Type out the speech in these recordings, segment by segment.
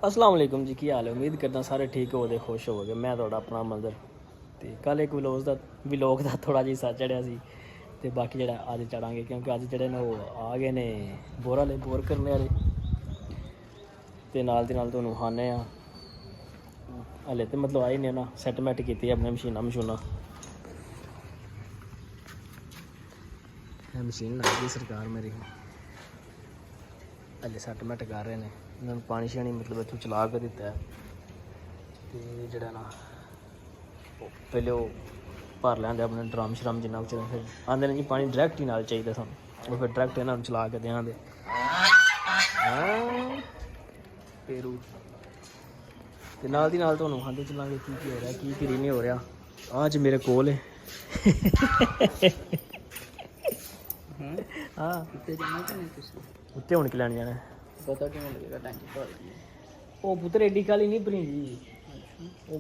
अस्सलाम वालेकुम जी, की हाल है। उम्मीद करदा सारे ठीक होवोगे, खुश होवोगे। मैं तुहाडा अपना मंदर ते कल एक विलोग दा थोड़ा जिहा सा चढ़िया सी ते बाकी जेह्ड़ा अज्ज चढ़ांगे क्योंकि अज्ज जेह्ड़े न ओह् आ गए ने बोर आह्ले बोर करने आह्ले ते नाल दी नाल तुहानूं खाने आं। हले ते मतलब आई ने ना सैट मैट कीती अपने मशीनां मशीन लाई दी सरकार मेरी हले सैट मैट कर रहे हैं। इन्होंने पानी शानी मतलब इत्थों चला के दिता है ते जेह्ड़ा ना पहले वो भर लैंदे अपने ड्रम श्रम जिन्ना कुछ फिर आंदे ने जी पानी डायरैक्ट ही नाल चाहिए सानूं वो फिर डायरैक्ट इन्होंने चला के दें दे पेरू ते नाल दी नाल तुहानूं खांदे चलांगे की हो रहा की नहीं हो रहा। आज मेरे कोल है हाँ उत्ते हुण की लैन जाना पता क्यों लगेगा टैंकी भर वो पुत्तर एड्डी काली नहीं भरी जी वो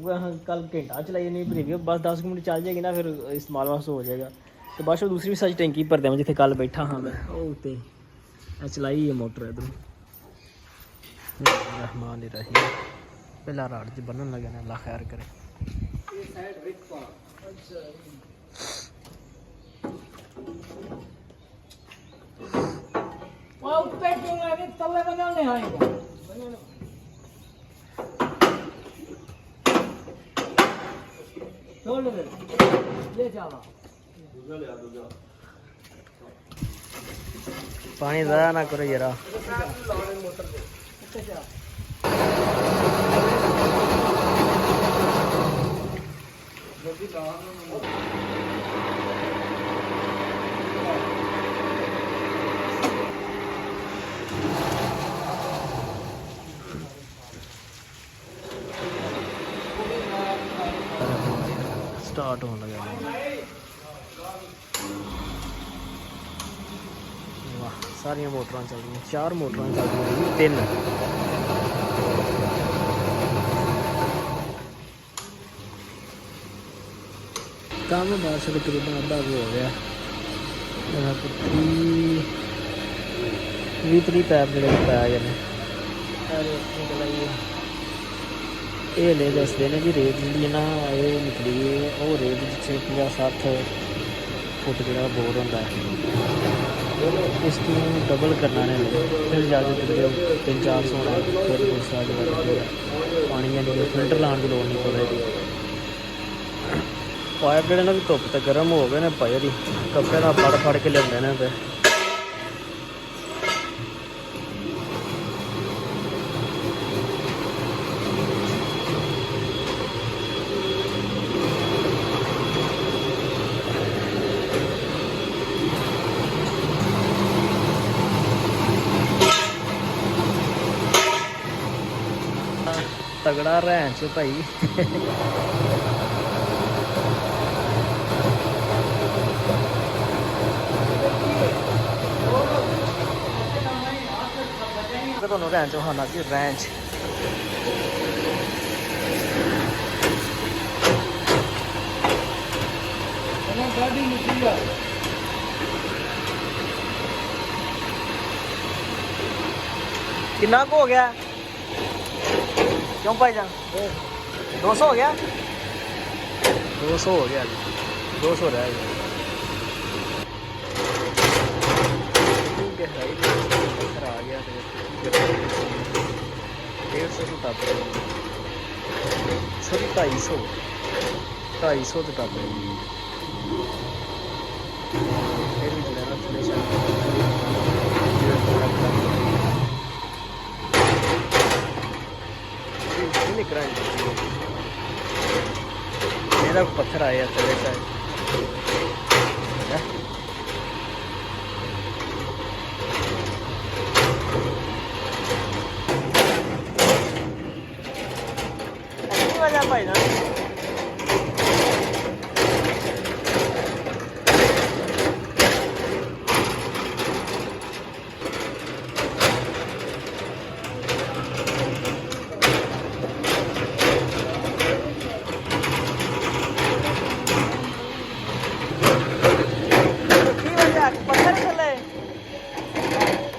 कल घंटा चलाई नहीं भरी बस 10 मिनट चल जाएगी ना फिर इस्तेमाल वास्ते हो जाएगा। तो बस वो दूसरी भी सच टैंकी भर दें जिथे कल बैठा हाँ मैं वो उत्ते चलाई है मोटर इधर रहमान रहीम पहला राड च बनन लगे ना अल्लाह खैर करे। पानी ज़्यादा ना करो जरा स्टार्ट होने लगा। वाह सारिया मोटर चल रही 4 मोटर चल रही 3 काम बारिश तकरीबन अद्धा भी हो गया। 20-30 पैप जो पै गए ये ले दसते हैं जी रेत जी ना ये निकली वो रेत जिसे 50-60 फुट जो बोर होता है इसको डबल करना ने फिर जाके कितने 300-400 होना फिर दूसरा जो पानी यानी फिल्टर लाने की लोड़ नहीं पड़ेगी। पाइप जोड़े ना भी धुप तो गर्म हो गए ने भाई जी कपड़े का फड़ के लिया ने पे तगड़ा रैंच भाई ਤੁਹਾਨੂੰ ਰੈਂਚ ਵਿਖਾਉਣਾ ਸੀ ਰੈਂਚ ਕਿੰਨਾ ਕੁ ਹੋ ਗਿਆ क्यों भाईजान 200 हो गया 200 हो गया 200 रह गया गहराई पत्थर आ गया 150 तो टप सॉरी 250 तो टप फिर भी जो है ना थोड़े मेरा पत्थर आया तले का भाई ना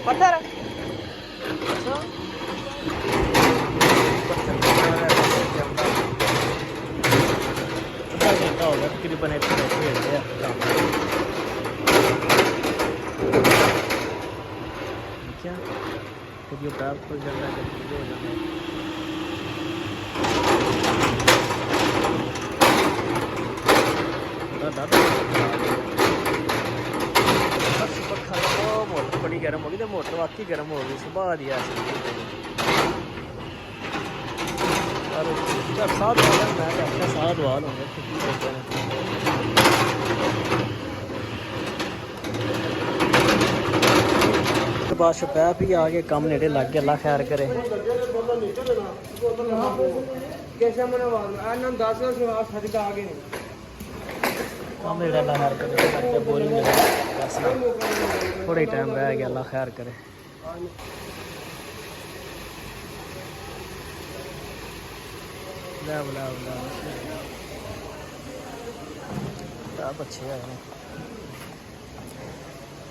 पत्थर ਤਾਰ ਖੁੱਲ ਜਾਂਦਾ ਕਿ ਹੋ ਜਾਂਦਾ। पखा मोटर बड़ी गर्म हो गई तो मोटर वाकई गर्म हो गई सुबह दी ऐसी साथ मैं आखिया साथ वाल होंगे बस पै भी आ गए कम नेड़े लग गया। अल्लाह खैर करे। थोड़ा ही टाइम रह गया। अल्लाह खैर करे। अच्छे है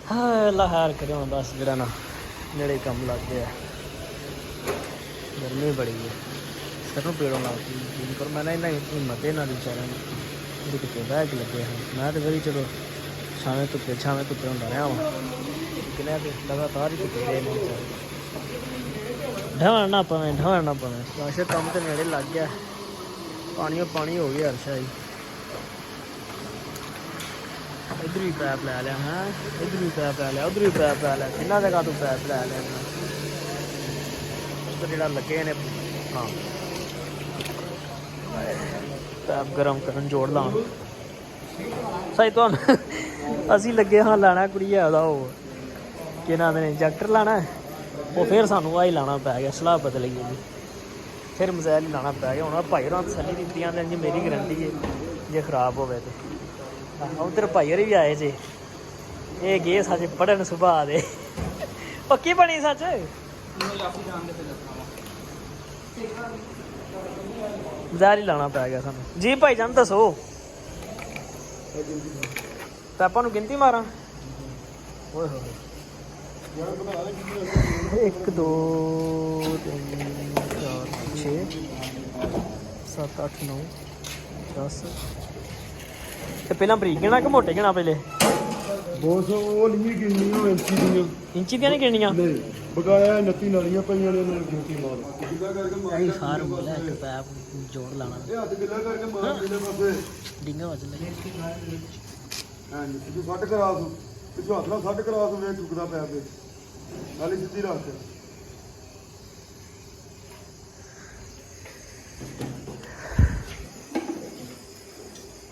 हाँ अल्लाह खैर करे। हम बस जरा ना नेड़े कम लग गया। गर्मी बड़ी है सिर पेड़ों लग गई पर मैं ना हिम्मत ना बेचारा कितने बह के लगे हैं। मैं तो फिर चलो छावे धुप्पे होंदा रहा वा लेकिन लगातार ही धुप्पे रहे बेचारे ढवाना पवे बस कम तो नेड़े लग गया। पानी हो गया हर शाही। इधर भी पैप लै लिया है इधर भी पैप लै लिया उधर भी पैप लै लिया किन्ना जगह तू पैप लै लिया उधर जो लगे ने। हाँ पैप गर्म करन जोड़ ला सही तो असी लगे हाँ लाना कुड़िया कि ना इंजैक्टर लाना वो फिर सानू हाई लाना पै गया। सलाह बदल गई जी फिर मज़ैल ही लाना पै गया। हूँ भाई होर तसली दित्ती जी मेरी गारंटी है जे खराब हो तो उधर भाई होर भी आए जे ये गे सच पढ़न सुभाऽ दे पक्की बनी सच मज़ैल ही लाना पै गया सानू जी। भाई जान दसो पैपा नू गिनती मारा 1 2 3 4 6 7 8 9 10 ਤੇ ਪਹਿਲਾਂ ਬਰੀਕ ਗਿਣਾ ਕਿ ਮੋਟੇ ਗਿਣਾ ਪਹਿਲੇ 200 ਉਹ ਨਹੀਂ ਗਿਣਨੀਆਂ ਇੰਚੀ ਦੀਆਂ ਨਹੀਂ ਗਿਣਨੀਆਂ ਨਹੀਂ ਬਕਾਇਆ 29 ਨਾਲੀਆਂ ਪਈਆਂ ਨੇ ਉਹਨਾਂ ਨੂੰ ਗਿਣਤੀ ਮਾਰ ਕਿੱਦਾਂ ਕਰਕੇ ਮਾਰ ਇਹ ਫਾਰਮ ਬੋਲਾ ਇੱਕ ਪੈਪ ਜੋੜ ਲਾਣਾ ਇਹ ਹੱਥ ਗਿੱਲਾ ਕਰਕੇ ਮਾਰ ਦੇਣੇ ਪਾਸੇ ਡਿੰਗਾ ਵੱਜ ਲੱਗੇ ਹਾਂ ਤੂੰ ਸੱਟ ਕਰਾ ਤੂੰ ਪਿੱਛੋਂ ਹੱਥ ਨਾਲ ਸੱਟ ਕਰਾ ਤੂੰ ਵੇ ਚੁੱਕਦਾ ਪੈਪ ਤੇ ਨਾਲੀ ਸਿੱਧੀ ਰੱਖ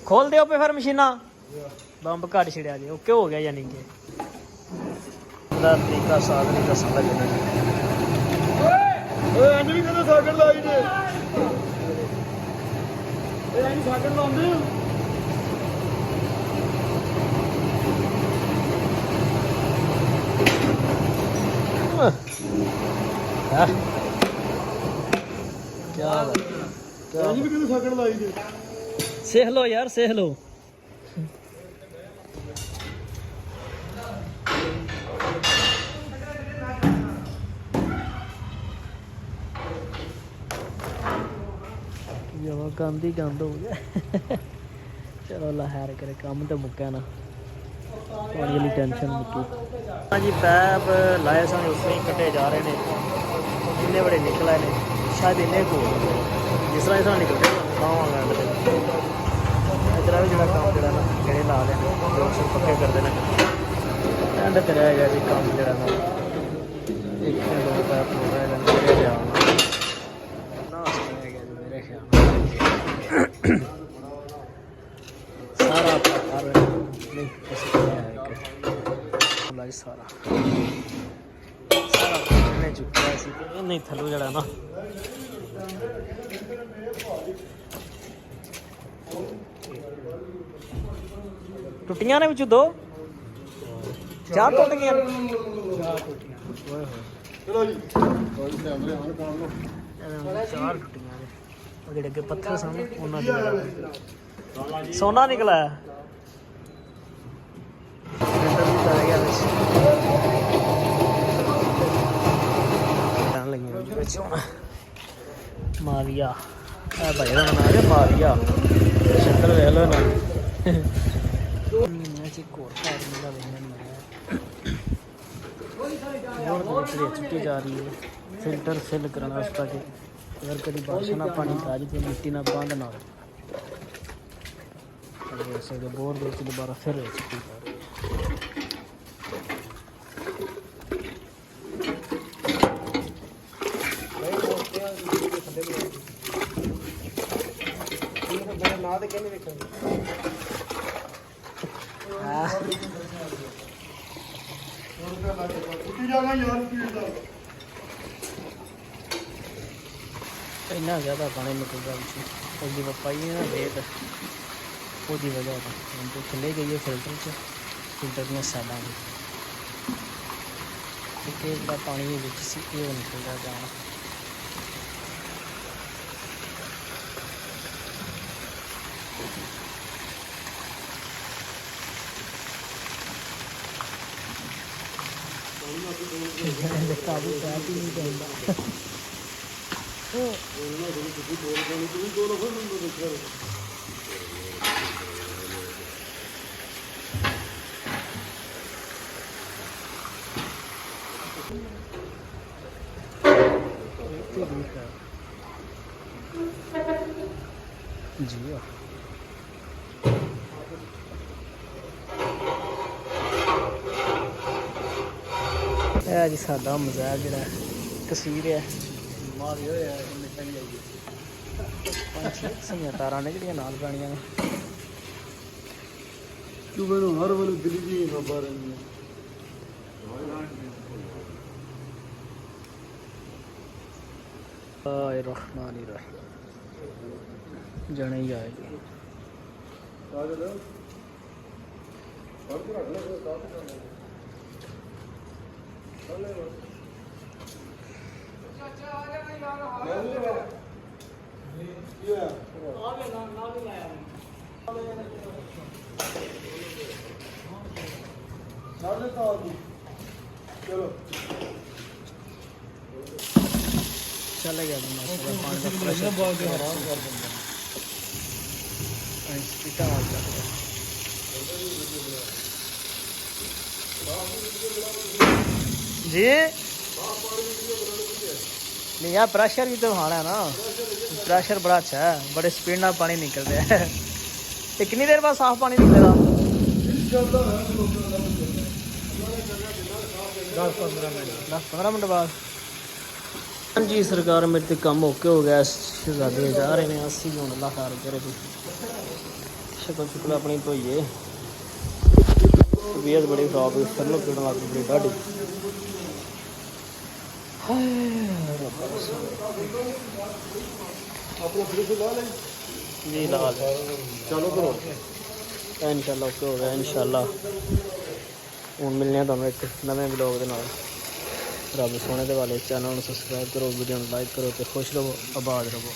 खोल दे पे फिर मशीना बंब घट छिड़िया जी ओके हो गया यानी कि तरीका साग नहीं दसन लगे ਐਂਡ ਵੀ ਕਦੇ ਸਾਗਰ ਲਾਈ ਜੇ ਇਹ ਐਂਡ ਸਾਗਰ ਲਾਉਂਦੇ क्या ਐਂਡ ਵੀ ਕਦੇ ਸਾਗਰ ਲਾਈ ਜੇ सेह लो यार सेह लो गंद ही गंद हो गया चलो अल्लाह खैर करे काम तो मुक्या ना थोड़ी वाली टेंशन मुक्की। हाँ जी पैप लाए सन उस ही कटे जा रहे हैं इन्ने बड़े निकल आए हैं शायद इन्ने को जिस तरह इस निकलते खावांगा इधर भी जो काम जो गेड़े ला लेने लोग पक्के करते हैं एंड तो रह गया जी काम जो एक दो पैप हो रहा है मेरे ख्याल मेरे ख्याल सारा हर नहीं सारा सारा चुका नहीं थलू जड़ा ना टुटियां ने विच दो 4 टुट गई ਚਲੋ ਜੀ ਕੋਈ ਕੈਮਰੇ ਹਨ ਕੰਮ ਲੋ 4 टुटियां ने और जेड़े अगे पत्थर सन उन्हां दे सोना निकला है सिलेंडर भी पै गया विच लगी विच मारिया भाई का नाम है मारिया शक्ल वेख लो ना महीने च एक और घर मिला बोर के विच छुट्टी जा रही है फिल्टर फिल करना उस ताकि अगर कभी बारिश ना पानी आ जाए तो मिट्टी ना बंद ना हो वैसे बोर के दोबारा फिर छुट्टी जा रही है। इन्ना ज़्यादा पानी निकलता उसकी पाई ना रेत वो वजह तो खिले गई है फिल्टर में साइडा पानी निकलता जाना काबू पैर ही नहीं करता जी है जी साडा मजाक जरा तस्वीर है सही तारा ने जड़ियां नाल पैनियां ने तू मैनू हर वेले दिल जी खबर रही है रहमानिर्रहीम जने ही आएगी चलो चले गया पानी का प्रेशर बहुत आराम कर देंगे जी नहीं यार प्रेशर भी तो हाना है ना प्रेशर बड़ा अच्छा है बड़े स्पीड ना पानी निकल रहा है ये कितनी देर बाद साफ पानी निकलेगा 10-15 मिनट बाद हाँ जी सरकार मेरे तो काम ओके हो गया शहजादे जा रहे हैं अस्सी हूँ अल्लाह खैर करे शक्ल शुक्ल अपनी धोइए तबीयत बड़ी खराब हुई फिर लग बड़ी ढाडी जी लाल चलो करो इंशाल्लाह ओके हो गया इंशाल्लाह हूँ मिलने तुम एक नवे ब्लॉग के नाल रब सोने के वाले चैनल सब्सक्राइब करो वीडियो लाइक करो तो खुश रहो आबाद रहो।